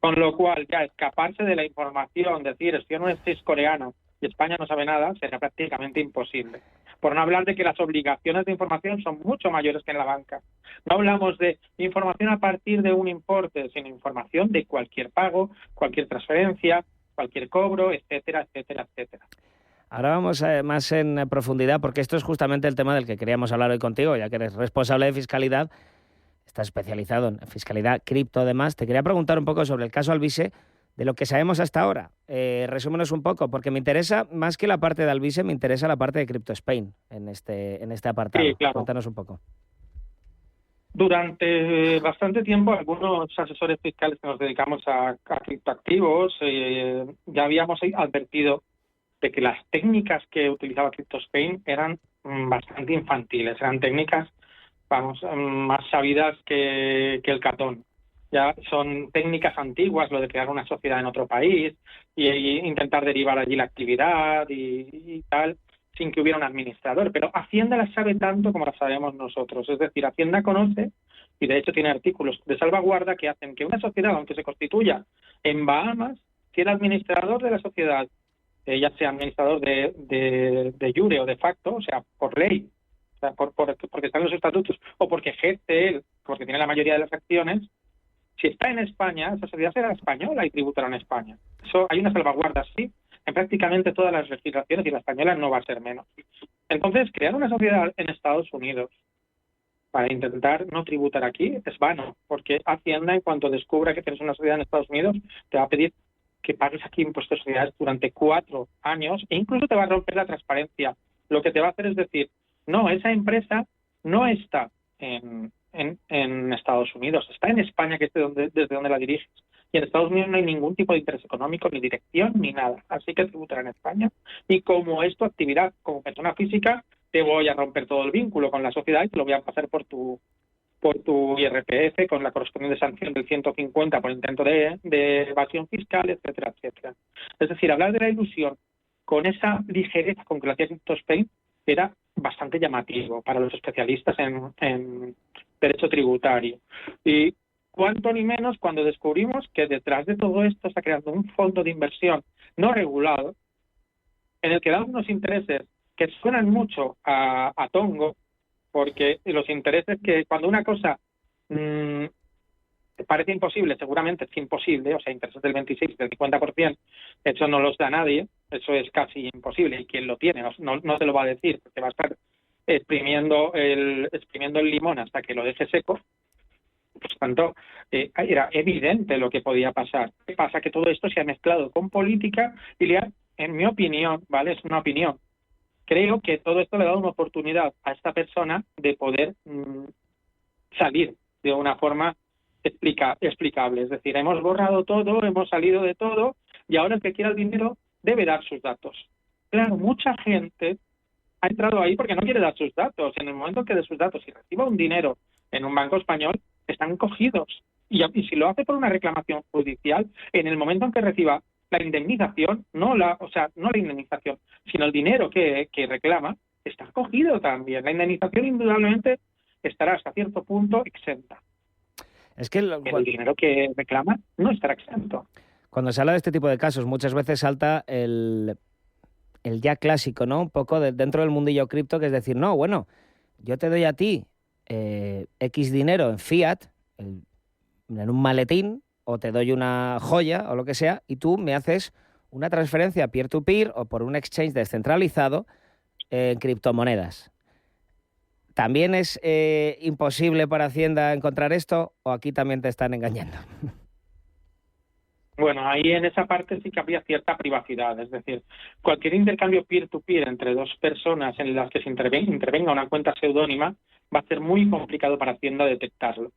Speaker 4: Con lo cual, ya escaparse de la información, decir, estoy en un exchange coreano y España no sabe nada, será prácticamente imposible. Por no hablar de que las obligaciones de información son mucho mayores que en la banca. No hablamos de información a partir de un importe, sino información de cualquier pago, cualquier transferencia, cualquier cobro, etcétera, etcétera, etcétera.
Speaker 11: Ahora vamos más en profundidad, porque esto es justamente el tema del que queríamos hablar hoy contigo, ya que eres responsable de fiscalidad, estás especializado en fiscalidad cripto además. Te quería preguntar un poco sobre el caso Alvise, de lo que sabemos hasta ahora. Resúmenos un poco, porque me interesa, más que la parte de Alvise, me interesa la parte de Crypto Spain en este apartado.
Speaker 4: Sí, claro.
Speaker 11: Cuéntanos un poco.
Speaker 4: Durante bastante tiempo, algunos asesores fiscales que nos dedicamos a criptoactivos ya habíamos advertido de que las técnicas que utilizaba Crypto Spain eran bastante infantiles, eran técnicas, más sabidas que el catón. Ya son técnicas antiguas, lo de crear una sociedad en otro país y intentar derivar allí la actividad y tal, sin que hubiera un administrador. Pero Hacienda las sabe tanto como las sabemos nosotros. Es decir, Hacienda conoce, y de hecho tiene artículos de salvaguarda que hacen que una sociedad, aunque se constituya en Bahamas, si el administrador de la sociedad, ya sea administrador de jure o de facto, o sea, por ley, o sea, porque están en los estatutos, o porque ejerce él, porque tiene la mayoría de las acciones, si está en España, esa sociedad será española y tributará en España. Eso hay una salvaguarda, sí, en prácticamente todas las legislaciones, y la española no va a ser menos. Entonces, crear una sociedad en Estados Unidos para intentar no tributar aquí es vano, porque Hacienda, en cuanto descubra que tienes una sociedad en Estados Unidos, te va a pedir que pagues aquí impuestos de sociedades durante 4 años e incluso te va a romper la transparencia. Lo que te va a hacer es decir, no, esa empresa no está en Estados Unidos, está en España, que es desde donde la diriges. Y en Estados Unidos no hay ningún tipo de interés económico, ni dirección, ni nada. Así que tributará en España. Y como es tu actividad como persona física, te voy a romper todo el vínculo con la sociedad y te lo voy a pasar por tu IRPF con la correspondiente sanción del 150 por intento de evasión fiscal, etcétera, etcétera. Es decir, hablar de la ilusión con esa ligereza con que lo hacía Crypto Spain era bastante llamativo para los especialistas en derecho tributario. Y cuanto ni menos cuando descubrimos que detrás de todo esto está creando un fondo de inversión no regulado en el que dan unos intereses que suenan mucho a tongo, porque los intereses que cuando una cosa parece imposible, seguramente es imposible, o sea, intereses del 26, del 50%, eso no los da nadie, eso es casi imposible, y quien lo tiene no te lo va a decir, porque va a estar exprimiendo el limón hasta que lo deje seco. Por tanto, era evidente lo que podía pasar. ¿Qué pasa? Que todo esto se ha mezclado con política y en mi opinión, ¿vale? Es una opinión. Creo que todo esto le ha dado una oportunidad a esta persona de poder salir de una forma explicable. Es decir, hemos borrado todo, hemos salido de todo y ahora el que quiera el dinero debe dar sus datos. Claro, mucha gente ha entrado ahí porque no quiere dar sus datos. En el momento que dé sus datos y reciba un dinero en un banco español, están cogidos. Y si lo hace por una reclamación judicial, en el momento en que reciba la indemnización, no la indemnización, sino el dinero que reclama, está cogido también. La indemnización indudablemente estará hasta cierto punto exenta.
Speaker 11: Es que
Speaker 4: el dinero que reclama no estará exento.
Speaker 11: Cuando se habla de este tipo de casos, muchas veces salta el ya clásico, ¿no? Un poco dentro del mundillo cripto, que es decir, no, bueno, yo te doy a ti X dinero en fiat, en un maletín, o te doy una joya o lo que sea, y tú me haces una transferencia peer-to-peer o por un exchange descentralizado en criptomonedas. ¿También es imposible para Hacienda encontrar esto o aquí también te están engañando?
Speaker 4: Bueno, ahí en esa parte sí que habría cierta privacidad. Es decir, cualquier intercambio peer-to-peer entre dos personas en las que se intervenga una cuenta seudónima va a ser muy complicado para Hacienda detectarlo.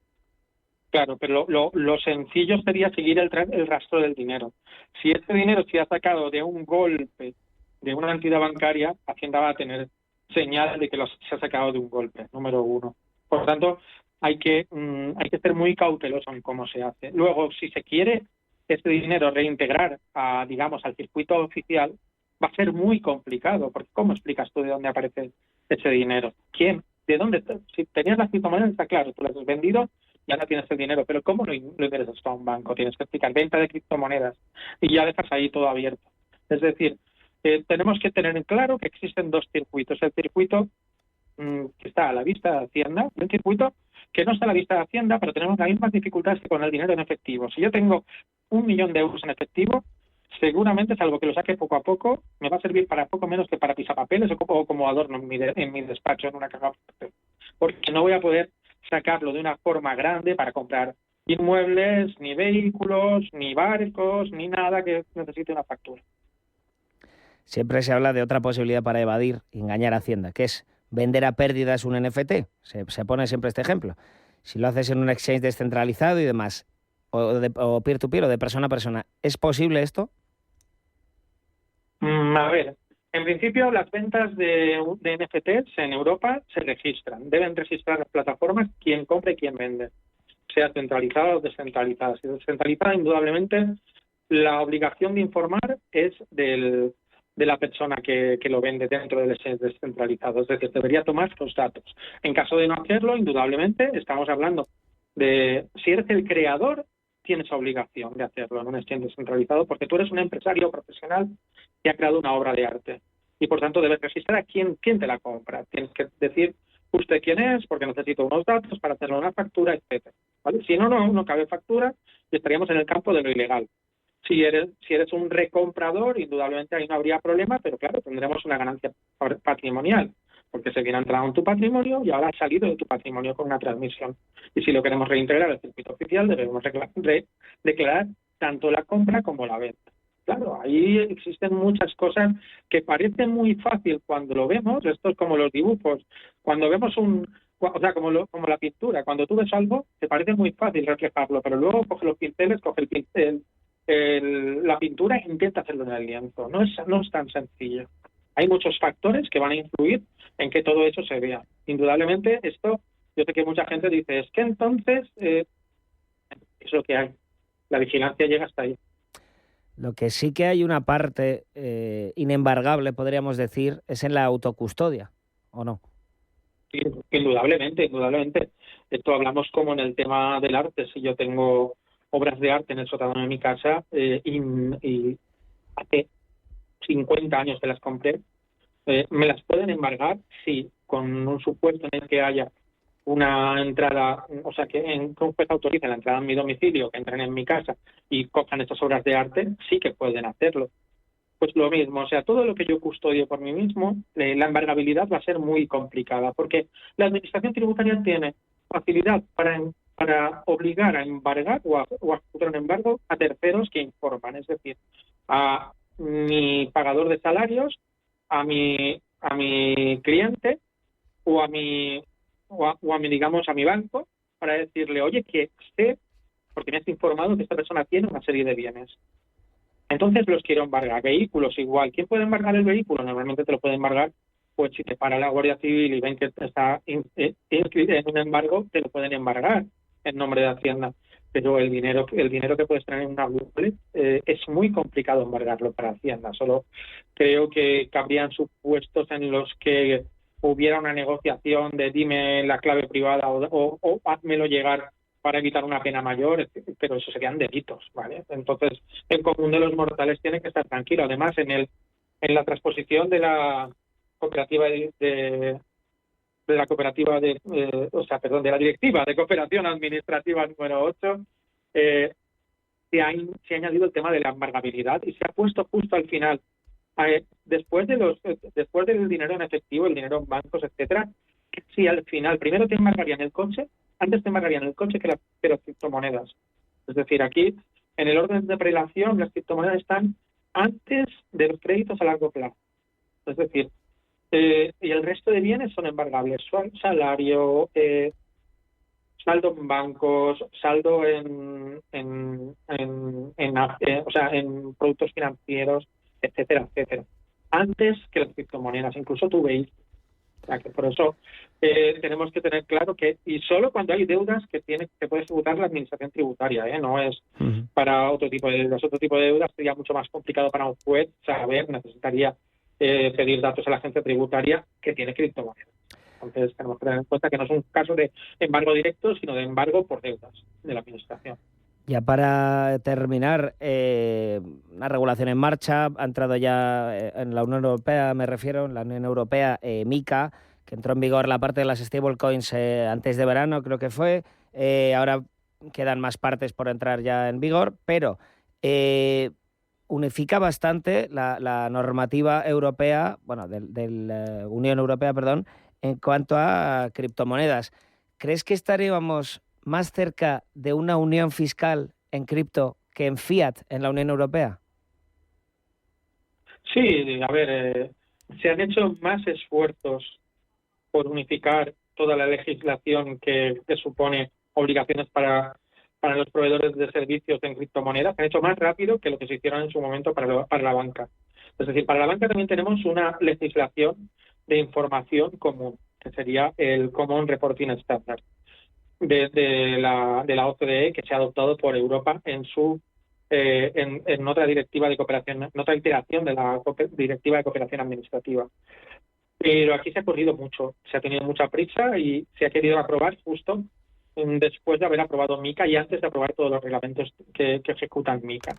Speaker 4: Claro, pero lo sencillo sería seguir el rastro del dinero. Si este dinero se ha sacado de un golpe de una entidad bancaria, Hacienda va a tener señal de que se ha sacado de un golpe, número uno. Por lo tanto, hay que ser muy cauteloso en cómo se hace. Luego, si se quiere este dinero reintegrar al circuito oficial, va a ser muy complicado, porque ¿cómo explicas tú de dónde aparece ese dinero? ¿Quién? ¿De dónde? Si tenías las criptomonedas, está claro, tú las has vendido, ya no tienes el dinero, pero ¿cómo lo ingresas a un banco? Tienes que explicar venta de criptomonedas y ya dejas ahí todo abierto. Es decir, tenemos que tener en claro que existen dos circuitos. El circuito que está a la vista de Hacienda y el circuito que no está a la vista de Hacienda, pero tenemos las mismas dificultades que con el dinero en efectivo. Si yo tengo 1 millón de euros en efectivo, seguramente, salvo que lo saque poco a poco, me va a servir para poco menos que para pisapapeles o como adorno en mi despacho, en una caja fuerte. Porque no voy a poder sacarlo de una forma grande para comprar inmuebles, ni vehículos, ni barcos, ni nada que necesite una factura.
Speaker 11: Siempre se habla de otra posibilidad para evadir y engañar a Hacienda, que es vender a pérdidas un NFT. Se pone siempre este ejemplo. Si lo haces en un exchange descentralizado y demás, o peer-to-peer o de persona a persona, ¿es posible esto?
Speaker 4: A ver, en principio las ventas de NFTs en Europa se registran. Deben registrar las plataformas quién compra y quién vende, sea centralizada o descentralizada. Si es descentralizada, indudablemente la obligación de informar es de la persona que lo vende dentro del exchange descentralizado. Es decir, debería tomar los datos. En caso de no hacerlo, indudablemente estamos hablando de si eres el creador, tienes obligación de hacerlo en un exchange descentralizado porque tú eres un empresario profesional que ha creado una obra de arte y por tanto debes registrar a quién te la compra. Tienes que decir usted quién es porque necesito unos datos para hacerle una factura, etcétera. ¿Vale? Si no cabe factura y estaríamos en el campo de lo ilegal. Si eres un recomprador, indudablemente ahí no habría problema, pero claro, tendremos una ganancia patrimonial, porque se viene entrado en tu patrimonio y ahora ha salido de tu patrimonio con una transmisión. Y si lo queremos reintegrar al circuito oficial, debemos declarar tanto la compra como la venta. Claro, ahí existen muchas cosas que parecen muy fácil cuando lo vemos. Esto es como los dibujos. Cuando vemos como la pintura. Cuando tú ves algo, te parece muy fácil reflejarlo, pero luego coge los pinceles, coge el pincel, la pintura e intenta hacerlo en el lienzo. No es tan sencillo. Hay muchos factores que van a influir en que todo eso se vea. Indudablemente, esto, yo sé que mucha gente dice, es que entonces es lo que hay. La vigilancia llega hasta ahí.
Speaker 11: Lo que sí que hay una parte inembargable, podríamos decir, es en la autocustodia, ¿o no?
Speaker 4: Sí, indudablemente. Esto hablamos como en el tema del arte. Si yo tengo obras de arte en el sótano de mi casa y hace 50 años que las compré, me las pueden embargar si con un supuesto en el que haya una entrada, o sea, que un juez autorice la entrada en mi domicilio, que entren en mi casa y cojan estas obras de arte, sí que pueden hacerlo. Pues lo mismo, o sea, todo lo que yo custodio por mí mismo, la embargabilidad va a ser muy complicada, porque la administración tributaria tiene facilidad para obligar a embargar o a ejecutar un embargo a terceros que informan, es decir, a mi pagador de salarios, a mi cliente o a mi banco, para decirle, oye, que sé, porque me has informado que esta persona tiene una serie de bienes. Entonces los quiero embargar. Vehículos igual. ¿Quién puede embargar el vehículo? Normalmente te lo puede embargar, pues si te para la Guardia Civil y ven que está inscrito en un embargo, te lo pueden embargar en nombre de Hacienda. Pero el dinero que puedes tener en una wallet es muy complicado embargarlo para Hacienda. Solo creo que cabrían supuestos en los que hubiera una negociación de dime la clave privada o házmelo llegar para evitar una pena mayor, pero eso serían delitos, ¿vale? Entonces, el común de los mortales tiene que estar tranquilo. Además, en la transposición de la cooperativa de la Directiva de Cooperación Administrativa número 8, se ha añadido el tema de la embargabilidad y se ha puesto justo al final, después del dinero en efectivo, el dinero en bancos, etcétera, si al final primero te embargarían el coche, antes te embargarían el coche que las criptomonedas. Es decir, aquí, en el orden de prelación, las criptomonedas están antes de los créditos a largo plazo. Es decir, y el resto de bienes son embargables. Salario, saldo en bancos, saldo en productos financieros, etcétera, etcétera. Antes que las criptomonedas, incluso tu vehículo. O sea, que por eso tenemos que tener claro que, y solo cuando hay deudas que puede ejecutar la administración tributaria, no es para otro tipo de deudas. Otro tipo de deudas sería mucho más complicado para un juez saber, necesitaría pedir datos a la agencia tributaria que tiene criptomonedas. Entonces tenemos que tener en cuenta que no es un caso de embargo directo, sino de embargo por deudas de la administración.
Speaker 11: Ya para terminar, una regulación en marcha, ha entrado ya en la Unión Europea, me refiero, en la Unión Europea, MiCA, que entró en vigor la parte de las stablecoins antes de verano, creo que fue. Ahora quedan más partes por entrar ya en vigor, pero unifica bastante la normativa europea, bueno, de la Unión Europea, perdón, en cuanto a criptomonedas. ¿Crees que estaríamos más cerca de una unión fiscal en cripto que en fiat en la Unión Europea?
Speaker 4: Sí, a ver, se han hecho más esfuerzos por unificar toda la legislación que supone obligaciones para los proveedores de servicios en criptomonedas. Se han hecho más rápido que lo que se hicieron en su momento para la banca. Es decir, para la banca también tenemos una legislación de información común, que sería el Common Reporting Standard de la OCDE, que se ha adoptado por Europa en otra directiva de cooperación, en otra iteración de la directiva de cooperación administrativa. Pero aquí se ha corrido mucho, se ha tenido mucha prisa y se ha querido aprobar justo después de haber aprobado MiCA y antes de aprobar todos los reglamentos que ejecutan MiCA.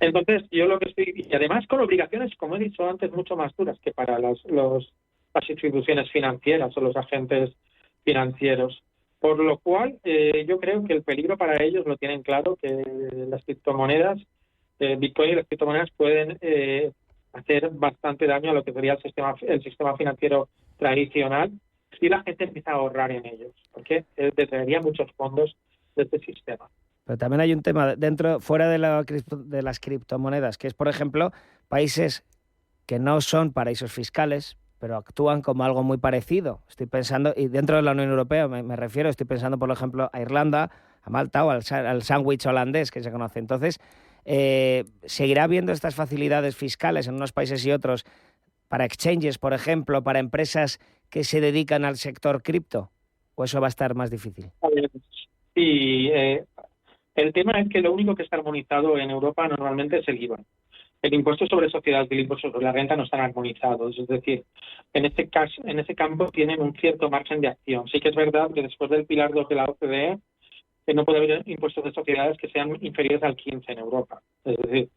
Speaker 4: Entonces, yo lo que estoy... Y además con obligaciones, como he dicho antes, mucho más duras que para las instituciones financieras o los agentes financieros. Por lo cual, yo creo que el peligro para ellos lo tienen claro, que las criptomonedas, Bitcoin y las criptomonedas pueden hacer bastante daño a lo que sería el sistema financiero tradicional si la gente empieza a ahorrar en ellos, porque detraería muchos fondos de este sistema.
Speaker 11: Pero también hay un tema fuera de las criptomonedas, que es, por ejemplo, países que no son paraísos fiscales, pero actúan como algo muy parecido. Estoy pensando, y dentro de la Unión Europea me refiero, estoy pensando, por ejemplo, a Irlanda, a Malta o al sándwich holandés que se conoce. Entonces, ¿seguirá habiendo estas facilidades fiscales en unos países y otros para exchanges, por ejemplo, para empresas que se dedican al sector cripto? ¿O eso va a estar más difícil?
Speaker 4: Sí, el tema es que lo único que está armonizado en Europa normalmente es el IVA. El impuesto sobre sociedades y el impuesto sobre la renta no están armonizados. Es decir, en ese campo tienen un cierto margen de acción. Sí que es verdad que después del pilar 2 de la OCDE no puede haber impuestos de sociedades que sean inferiores al 15 en Europa. Es decir,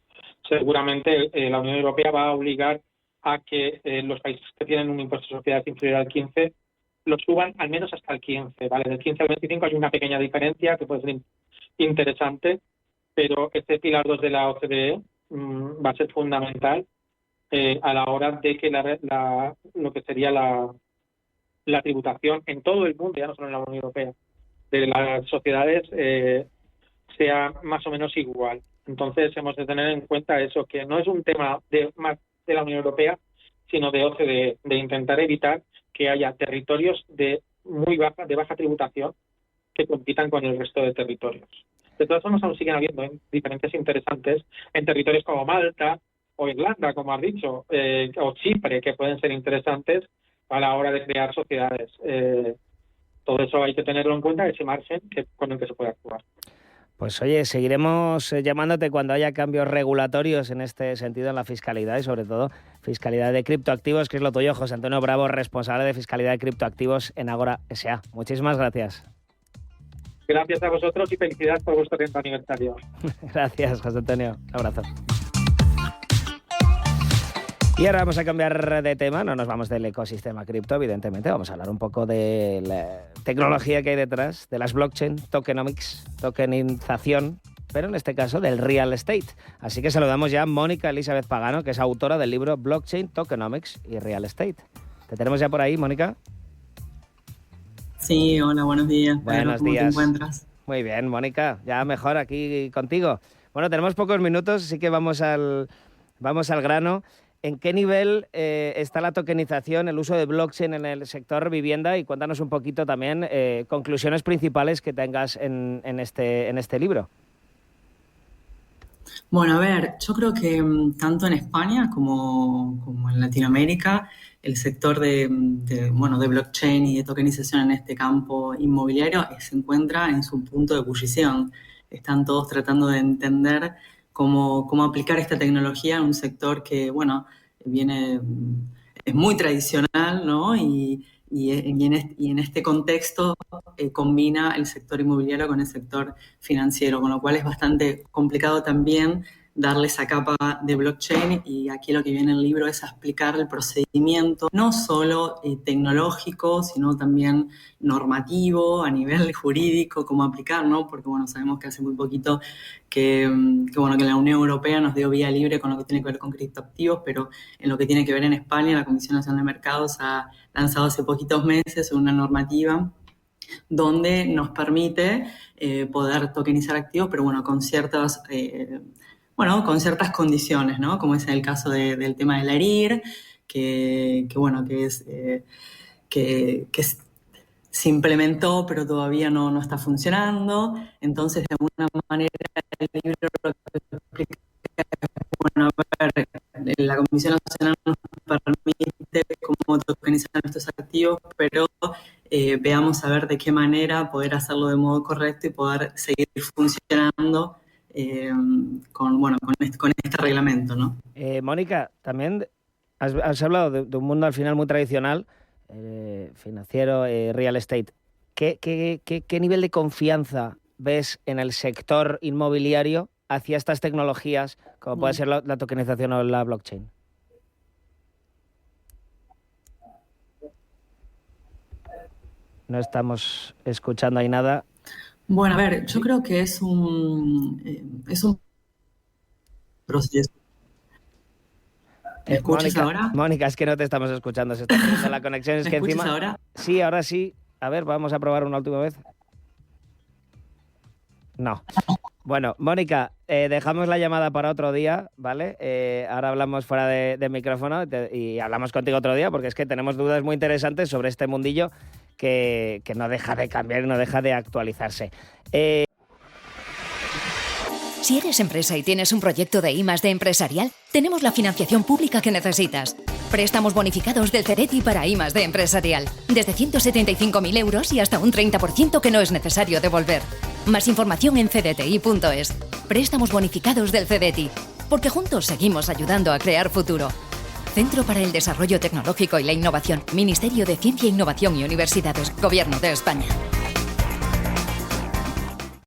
Speaker 4: seguramente la Unión Europea va a obligar a que los países que tienen un impuesto de sociedades inferior al 15 lo suban al menos hasta el 15, ¿vale? Del 15 al 25 hay una pequeña diferencia que puede ser interesante, pero este pilar 2 de la OCDE va a ser fundamental a la hora de que lo que sería la tributación en todo el mundo, ya no solo en la Unión Europea, de las sociedades sea más o menos igual. Entonces hemos de tener en cuenta eso, que no es un tema más de la Unión Europea, sino de OCDE, de intentar evitar que haya territorios de baja tributación que compitan con el resto de territorios. De todas formas, aún siguen habiendo diferencias interesantes en territorios como Malta o Irlanda, como has dicho, o Chipre, que pueden ser interesantes a la hora de crear sociedades. Todo eso hay que tenerlo en cuenta, ese margen con el que se puede actuar.
Speaker 11: Pues oye, seguiremos llamándote cuando haya cambios regulatorios en este sentido en la fiscalidad y sobre todo fiscalidad de criptoactivos, que es lo tuyo, José Antonio Bravo, responsable de fiscalidad de criptoactivos en Agora S.A. Muchísimas gracias.
Speaker 4: Gracias a vosotros y felicidades por vuestro 30 aniversario.
Speaker 11: Gracias, José Antonio. Un abrazo. Y ahora vamos a cambiar de tema, no nos vamos del ecosistema cripto, evidentemente, vamos a hablar un poco de la tecnología que hay detrás, de las blockchain, tokenomics, tokenización, pero en este caso del real estate. Así que saludamos ya a Mónica Elizabeth Pagano, que es autora del libro Blockchain, Tokenomics y Real Estate. ¿Te tenemos ya por ahí, Mónica?
Speaker 6: Sí, hola, buenos días.
Speaker 11: Buenos días. ¿Cómo te encuentras? Muy bien, Mónica, ya mejor aquí contigo. Bueno, tenemos pocos minutos, así que vamos al grano. ¿En qué nivel está la tokenización, el uso de blockchain en el sector vivienda? Y cuéntanos un poquito también conclusiones principales que tengas en este libro.
Speaker 6: Bueno, a ver, yo creo que tanto en España como en Latinoamérica el sector de blockchain y de tokenización en este campo inmobiliario se encuentra en su punto de ebullición. Están todos tratando de entender cómo aplicar esta tecnología en un sector que, es muy tradicional, ¿no? Y en este contexto combina el sector inmobiliario con el sector financiero, con lo cual es bastante complicado también darle esa capa de blockchain, y aquí lo que viene en el libro es explicar el procedimiento, no solo tecnológico, sino también normativo, a nivel jurídico, cómo aplicar, ¿no? Porque, sabemos que hace muy poquito que la Unión Europea nos dio vía libre con lo que tiene que ver con criptoactivos, pero en lo que tiene que ver en España, la Comisión Nacional de Mercados ha lanzado hace poquitos meses una normativa donde nos permite poder tokenizar activos, pero bueno, con ciertas condiciones, ¿no? Como es el caso del tema del ERIR, que se implementó, pero todavía no está funcionando. Entonces, de alguna manera, el libro lo que explica es, la Comisión Nacional nos permite cómo tokenizar nuestros activos, pero veamos a ver de qué manera poder hacerlo de modo correcto y poder seguir funcionando con este reglamento, ¿no?
Speaker 11: Mónica, también has hablado de un mundo al final muy tradicional, financiero, real estate. ¿Qué nivel de confianza ves en el sector inmobiliario hacia estas tecnologías, como puede ser la tokenización o la blockchain? No estamos escuchando ahí nada.
Speaker 6: Bueno, a ver, yo creo que es un proceso. ¿Me escuchas ahora?
Speaker 11: Mónica, es que no te estamos escuchando, se está perdiendo la conexión. Es
Speaker 6: ¿Me
Speaker 11: que
Speaker 6: escuchas
Speaker 11: encima...
Speaker 6: ahora?
Speaker 11: Sí, ahora sí. A ver, vamos a probar una última vez. No. Bueno, Mónica, dejamos la llamada para otro día, ¿vale? Ahora hablamos fuera de micrófono y hablamos contigo otro día, porque es que tenemos dudas muy interesantes sobre este mundillo que no deja de cambiar y no deja de actualizarse.
Speaker 7: Si eres empresa y tienes un proyecto de I+D empresarial, tenemos la financiación pública que necesitas. Préstamos bonificados del CEDETI para I+D empresarial. Desde 175.000 euros y hasta un 30% que no es necesario devolver. Más información en cdti.es. Préstamos bonificados del CEDETI. Porque juntos seguimos ayudando a crear futuro. Centro para el Desarrollo Tecnológico y la Innovación. Ministerio de Ciencia, Innovación y Universidades. Gobierno de España.